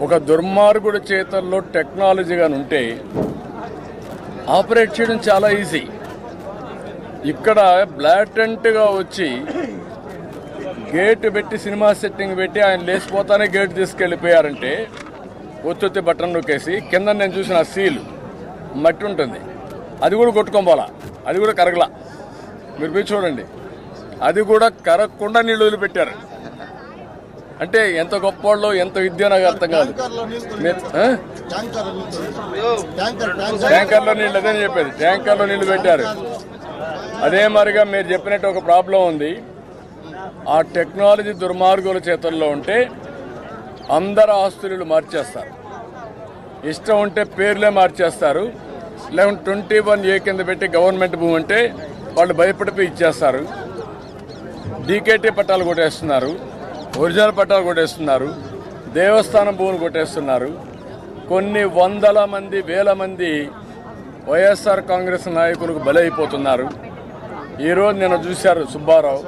ఒక దుర్మార్గుడి చేతల్లో టెక్నాలజీగా ఉంటే ఆపరేట్ చేయడం చాలా ఈజీ. ఇక్కడ బ్లాటెంట్గా వచ్చి గేట్ పెట్టి సినిమా సెట్టింగ్ పెట్టి ఆయన లేచిపోతానే గేట్ తీసుకెళ్ళిపోయారంటే ఒత్తి బటన్ నొక్కేసి కింద నేను చూసిన సీలు మట్టి ఉంటుంది, అది కూడా కొట్టుకోవాలా, అది కూడా కరగలా. మీరు పోయి చూడండి, అది కూడా కరగకుండా నీళ్ళు వదిలిపెట్టారు. అంటే ఎంత గొప్పవాళ్ళు, ఎంత విద్య నాకు అర్థం కాదు. ట్యాంకర్లో నీళ్ళు, అదే చెప్పేది, ట్యాంకర్లో నీళ్లు పెట్టారు. అదే మరిగా మీరు చెప్పినట్టు ఒక ప్రాబ్లం ఉంది. ఆ టెక్నాలజీ దుర్మార్గుల చేతుల్లో ఉంటే అందరు ఆస్తులు మార్చేస్తారు. ఇష్టం ఉంటే పేర్లే మార్చేస్తారు. లేకుంటే 21A కింద పెట్టి గవర్నమెంట్ భూమి అంటే వాళ్ళు భయపడిపోయి ఇచ్చేస్తారు. డీకేటీ పట్టాలు కొట్టేస్తున్నారు, ఒరిజినల్ పట్టాలు కొట్టేస్తున్నారు, దేవస్థానం భూములు కొట్టేస్తున్నారు. కొన్ని వందల మంది, వేల మంది వైఎస్ఆర్ కాంగ్రెస్ నాయకులకు బలైపోతున్నారు. ఈరోజు నేను చూశారు సుబ్బారావు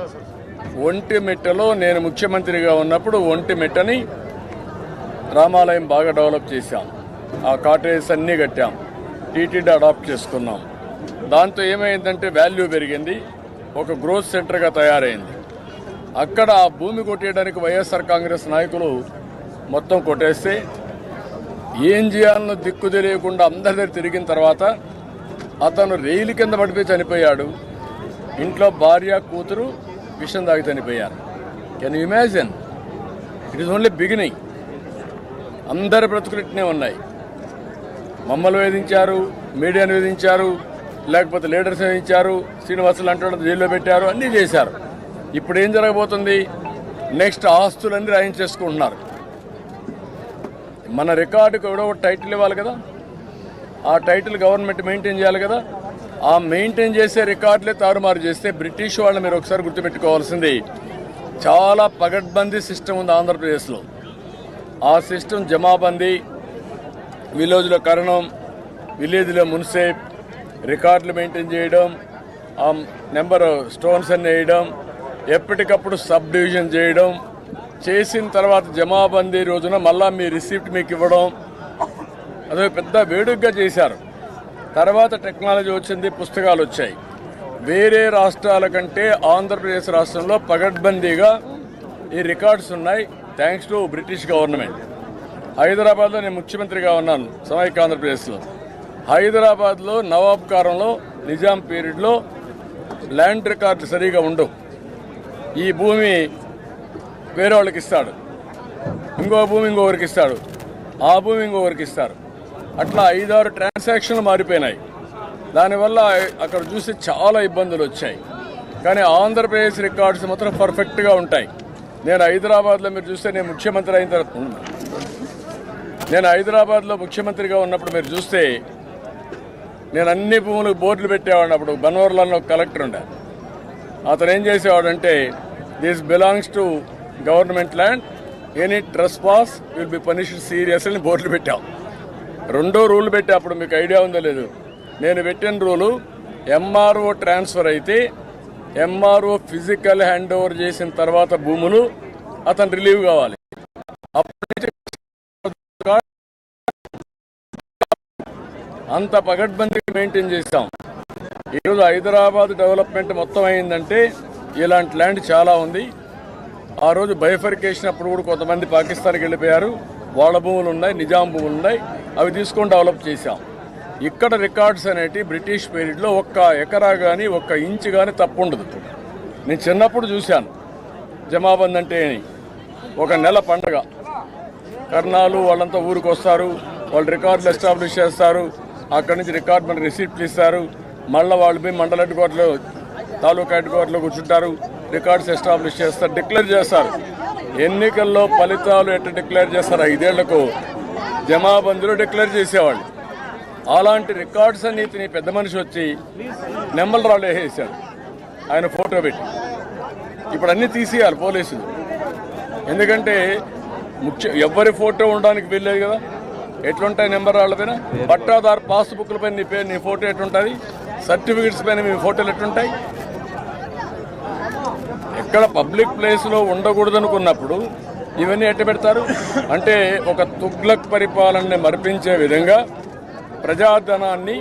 ఒంటిమిట్టలో, నేను ముఖ్యమంత్రిగా ఉన్నప్పుడు ఒంటిమిట్టని రామాలయం బాగా డెవలప్ చేశాం. ఆ కాటేజెస్ అన్నీ కట్టాం, టీటీడీ అడాప్ట్ చేసుకున్నాం. దాంతో ఏమైందంటే వాల్యూ పెరిగింది, ఒక గ్రోత్ సెంటర్గా తయారైంది. అక్కడ ఆ భూమి కొట్టేయడానికి వైఎస్ఆర్ కాంగ్రెస్ నాయకులు మొత్తం కొట్టేస్తే ఏం చేయాలనో దిక్కు తెలియకుండా అందరి దగ్గర తిరిగిన తర్వాత అతను రైలు కింద పడిపోయి చనిపోయాడు. ఇంట్లో భార్య, కూతురు విషం తాగి చనిపోయారు. Can you imagine? It is only beginning. అందరి బ్రతుకులిట్నే ఉన్నాయి. మమ్మల్ని వేధించారు, మీడియాను వేధించారు, లేకపోతే లీడర్స్ వేధించారు, శ్రీనివాసులు అంటాడు జైల్లో పెట్టారు, అన్నీ చేశారు. ఇప్పుడు ఏం జరగబోతుంది? నెక్స్ట్ ఆస్తులన్నీ రాయించేసుకుంటున్నారు. మన రికార్డుకు ఎవడో టైటిల్ ఇవ్వాలి కదా, ఆ టైటిల్ గవర్నమెంట్ మెయింటైన్ చేయాలి కదా. ఆ మెయింటైన్ చేసే రికార్డులే తారుమారు చేస్తే బ్రిటిష్ వాళ్ళు మీరు ఒకసారి గుర్తుపెట్టుకోవాల్సింది, చాలా పగడ్బందీ సిస్టమ్ ఉంది ఆంధ్రప్రదేశ్లో. ఆ సిస్టమ్ జమాబందీ, విలేజ్లో కరణం, విలేజ్లో మున్సిప్, రికార్డులు మెయింటైన్ చేయడం, ఆ నెంబర్ స్టోన్స్ అన్ని వేయడం, ఎప్పటికప్పుడు సబ్ డివిజన్ చేయడం, చేసిన తర్వాత జమాబందీ రోజున మళ్ళా మీ రిసిప్ట్ మీకు ఇవ్వడం, అదే పెద్ద వేడుకగా చేశారు. తర్వాత టెక్నాలజీ వచ్చింది, పుస్తకాలు వచ్చాయి. వేరే రాష్ట్రాల కంటే ఆంధ్రప్రదేశ్ రాష్ట్రంలో పగడ్బందీగా ఈ రికార్డ్స్ ఉన్నాయి, థ్యాంక్స్ టు బ్రిటిష్ గవర్నమెంట్. హైదరాబాద్లో నేను ముఖ్యమంత్రిగా ఉన్నాను, సమైక్య ఆంధ్రప్రదేశ్లో. హైదరాబాద్లో నవాబ్ కాలంలో, నిజాం పీరియడ్లో ల్యాండ్ రికార్డు సరిగా ఉండవు. ఈ భూమి వేరే వాళ్ళకి ఇస్తాడు, ఇంకో భూమి ఇంకొకరికి ఇస్తాడు, ఆ భూమి ఇంకొకరికి ఇస్తారు. అట్లా 5-6 ట్రాన్సాక్షన్లు మారిపోయినాయి. దానివల్ల అక్కడ చూసి చాలా ఇబ్బందులు వచ్చాయి. కానీ ఆంధ్రప్రదేశ్ రికార్డ్స్ మాత్రం పర్ఫెక్ట్గా ఉంటాయి. నేను హైదరాబాద్లో మీరు చూస్తే, నేను ముఖ్యమంత్రి అయిన తర్వాత, నేను హైదరాబాద్లో ముఖ్యమంత్రిగా ఉన్నప్పుడు మీరు చూస్తే నేను అన్ని భూములకు బోర్డులు పెట్టేవాడిని. అప్పుడు బన్వర్లలో ఒక కలెక్టర్ ఉండే, అతను ఏం చేసేవాడంటే, this belongs to government land, any trespass will be punished serious అని బోర్డులు పెట్టాం. రెండో రూల్ పెట్టా, అప్పుడు మీకు ఐడియా ఉందో లేదు. నేను పెట్టిన రూలు, ఎంఆర్ఓ ట్రాన్స్ఫర్ అయితే ఎంఆర్ఓ ఫిజికల్ హ్యాండ్ ఓవర్ చేసిన తర్వాత భూములు అతను రిలీవ్ కావాలి. అప్పటి అంత పగడ్బందీగా మెయింటైన్ చేశాం. ఈరోజు హైదరాబాద్ డెవలప్మెంట్ మొత్తం అయిందంటే ఇలాంటి ల్యాండ్ చాలా ఉంది. ఆ రోజు బైఫర్కేషన్ అప్పుడు కూడా కొంతమంది పాకిస్తాన్కి వెళ్ళిపోయారు, వాళ్ళ భూములు ఉన్నాయి, నిజాం భూములు ఉన్నాయి, అవి తీసుకొని డెవలప్ చేశాం. ఇక్కడ రికార్డ్స్ అనేటి బ్రిటిష్ పీరియడ్లో ఒక్క ఎకరా కానీ ఒక్క ఇంచు కానీ తప్పు ఉండదు. నేను చిన్నప్పుడు చూశాను జమాబంద్ అంటే ఒక నెల పండగ, కర్ణాలు వాళ్ళంతా ఊరికి వస్తారు, వాళ్ళు రికార్డులు ఎస్టాబ్లిష్ చేస్తారు, అక్కడి నుంచి రికార్డు మనకి రిసీప్ట్లు ఇస్తారు, మళ్ళీ వాళ్ళు పోయి మండల హెడ్ క్వార్టర్లో, తాలూకా హెడ్ క్వార్టర్లో కూర్చుంటారు, రికార్డ్స్ ఎస్టాబ్లిష్ చేస్తారు, డిక్లేర్ చేస్తారు. ఎన్నికల్లో ఫలితాలు ఎట్లా డిక్లేర్ చేస్తారు, 5 ఏళ్లకు జమాబందీలో డిక్లేర్ చేసేవాళ్ళు. అలాంటి రికార్డ్స్ అన్ని ఇతని పెద్ద మనిషి వచ్చి నెమ్మల రాళ్ళు వేసేసాడు, ఆయన ఫోటో పెట్టి. ఇప్పుడు అన్నీ తీసేయాలి పోలీసులు, ఎందుకంటే ఎవరి ఫోటో ఉండడానికి వీల్లేదు కదా. ఎట్లుంటాయి నెంబర్ రాళ్ళ పైన, పట్టాదారు పాస్బుక్ల పైన నీ పేరు, నీ ఫోటో ఎట్లుంటుంది, సర్టిఫికెట్స్ పైన మీ ఫోటోలు ఎట్లుంటాయి. ఎక్కడ పబ్లిక్ ప్లేస్లో ఉండకూడదనుకున్నప్పుడు ఇవన్నీ ఎట్ట పెడతారు అంటే ఒక తుగ్లక్ పరిపాలనని మరిపించే విధంగా ప్రజాధనాన్ని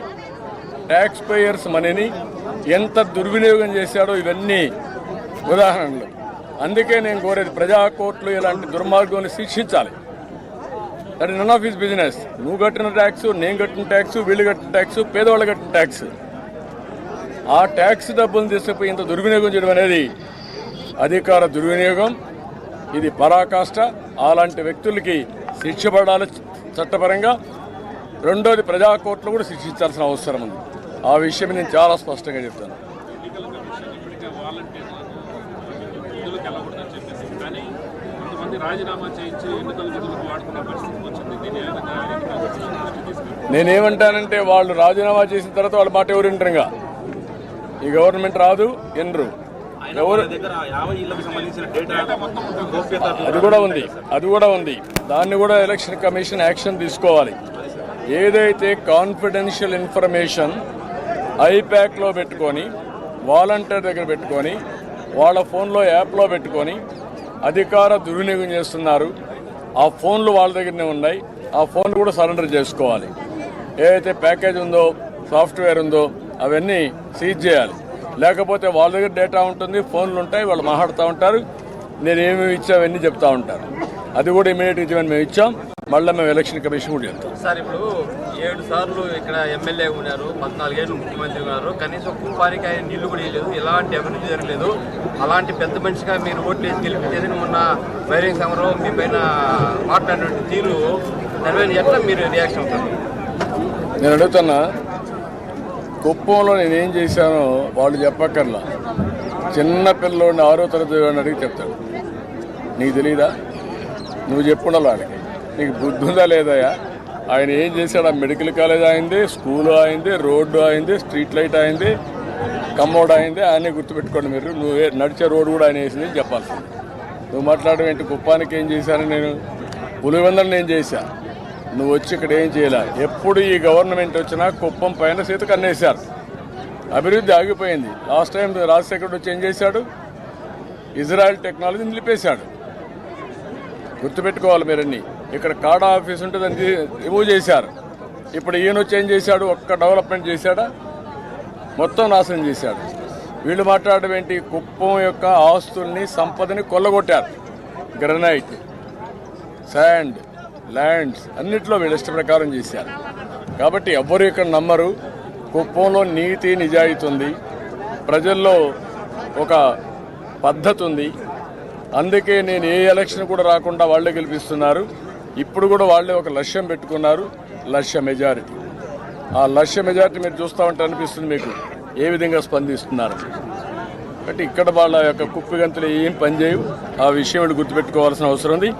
ట్యాక్స్ పేయర్స్ మనీని ఎంత దుర్వినియోగం చేశాడో ఇవన్నీ ఉదాహరణలు. అందుకే నేను కోరేది ప్రజా కోర్టులు ఇలాంటి దుర్మార్గాన్ని శిక్షించాలి. That none of his business. నువ్వు కట్టిన ట్యాక్స్, నేను కట్టిన ట్యాక్స్, వీళ్ళు కట్టిన ట్యాక్స్, పేదవాళ్ళు కట్టిన ట్యాక్స్. ఆ ట్యాక్స్ డబ్బులు తీసుకుపోయి ఇంత దుర్వినియోగం చేయడం అనేది అధికార దుర్వినియోగం. ఇది పరాకాష్ట. అలాంటి వ్యక్తులకి శిక్ష పడాలి చట్టపరంగా. రెండోది ప్రజా కోర్టులు కూడా శిక్షించాల్సిన అవసరం ఉంది. ఆ విషయం నేను చాలా స్పష్టంగా చెప్తాను. నేనేమంటానంటే వాళ్ళు రాజీనామా చేసిన తర్వాత వాళ్ళ మాట ఎవరు వింటారుగా. ఈ గవర్నమెంట్ రాదు ఎన్రు ఎవరు అది కూడా ఉంది. దాన్ని కూడా ఎలక్షన్ కమిషన్ యాక్షన్ తీసుకోవాలి. ఏదైతే కాన్ఫిడెన్షియల్ ఇన్ఫర్మేషన్ ఐప్యాక్లో పెట్టుకొని వాలంటీర్ దగ్గర పెట్టుకొని వాళ్ళ ఫోన్లో యాప్లో పెట్టుకొని అధికార దుర్వినియోగం చేస్తున్నారు. ఆ ఫోన్లు వాళ్ళ దగ్గరనే ఉన్నాయి. ఆ ఫోన్ కూడా సరెండర్ చేసుకోవాలి. ఏదైతే ప్యాకేజ్ ఉందో, సాఫ్ట్వేర్ ఉందో అవన్నీ సీజ్ చేయాలి. లేకపోతే వాళ్ళ దగ్గర డేటా ఉంటుంది, ఫోన్లు ఉంటాయి, వాళ్ళు మాట్లాడుతూ ఉంటారు. నేనేమేమి ఇచ్చా అవన్నీ చెప్తా ఉంటారు. అది కూడా ఇమీడియట్గా ఇచ్చామని మేము ఇచ్చాం. మళ్ళీ మేము ఎలక్షన్ కమిషన్ కూడా చెప్తాం. సార్, ఇప్పుడు 7 సార్లు ఇక్కడ ఎమ్మెల్యే ఉన్నారు, 14 ఏళ్ళు ముఖ్యమంత్రి ఉన్నారు. కనీసం కుప్పానికి ఆయన నీళ్లు కూడా వేయలేదు, ఎలాంటి అభివృద్ధి జరగలేదు. అలాంటి పెద్ద మనిషిగా మీరు ఓట్లు వేసి గెలిపించేది మొన్న బహిరంగ సభలో మీ పైన మాట్లాడినటువంటి తీరు దానిపైన ఎట్లా మీరు రియాక్షన్ అవుతారు? నేను అడుగుతున్నా, కుప్పంలో నేనేం చేశానో వాళ్ళు చెప్పక్కర్లా. చిన్న పిల్లోడిని 6వ తరగతి అడిగి చెప్తాడు. నీకు తెలీదా? నువ్వు చెప్పుండాలి వాడికి. నీకు బుద్ధి ఉందా లేదయా? ఆయన ఏం చేశాడు? ఆ మెడికల్ కాలేజ్ అయింది, స్కూలు అయింది, రోడ్డు అయింది, స్ట్రీట్ లైట్ అయింది, కమ్మోడ్ అయింది. ఆయనే గుర్తుపెట్టుకోండి మీరు. నువ్వు నడిచే రోడ్డు కూడా ఆయన వేసింది చెప్పాల్సింది. నువ్వు మాట్లాడడం ఏంటి? కుప్పానికి ఏం చేశాను నేను? పులివెందులు నేను చేశా. నువ్వు వచ్చి ఇక్కడ ఏం చేయలే. ఎప్పుడు ఈ గవర్నమెంట్ వచ్చినా కుప్పం పైన సీత కన్నేశారు. అభివృద్ధి ఆగిపోయింది. లాస్ట్ టైం రాజశేఖర్ వచ్చి ఏం చేశాడు? ఇజ్రాయెల్ టెక్నాలజీ నిలిపేశాడు. గుర్తుపెట్టుకోవాలి మీరన్నీ. ఇక్కడ కాడా ఆఫీస్ ఉంటే దాన్ని రిమూవ్ చేశారు. ఇప్పుడు ఈయన వచ్చి ఏం చేశాడు? ఒక్క డెవలప్మెంట్ చేశాడా? మొత్తం నాశనం చేశాడు. వీళ్ళు మాట్లాడడం ఏంటి? కుప్పం యొక్క ఆస్తుల్ని, సంపదని కొల్లగొట్టారు. గ్రనైట్, శాండ్, ల్యాండ్స్ అన్నిట్లో వీళ్ళ ఇష్ట ప్రకారం చేశారు. కాబట్టి ఎవ్వరు ఇక్కడ నమ్మరు. కుప్పంలో నీతి నిజాయితీ ఉంది, ప్రజల్లో ఒక పద్ధతి ఉంది. అందుకే నేను ఏ ఎలక్షన్ కూడా రాకుండా వాళ్ళే గెలిపిస్తున్నారు. ఇప్పుడు కూడా వాళ్ళే ఒక లక్ష్యం పెట్టుకున్నారు, లక్ష్య మెజారిటీ. ఆ లక్ష్య మెజారిటీ మీరు చూస్తూ ఉంటే అనిపిస్తుంది మీకు ఏ విధంగా స్పందిస్తున్నారు. కాబట్టి ఇక్కడ వాళ్ళ యొక్క కుప్పిగంతులు ఏం పనిచేయవు. ఆ విషయం గుర్తుపెట్టుకోవాల్సిన అవసరం ఉంది.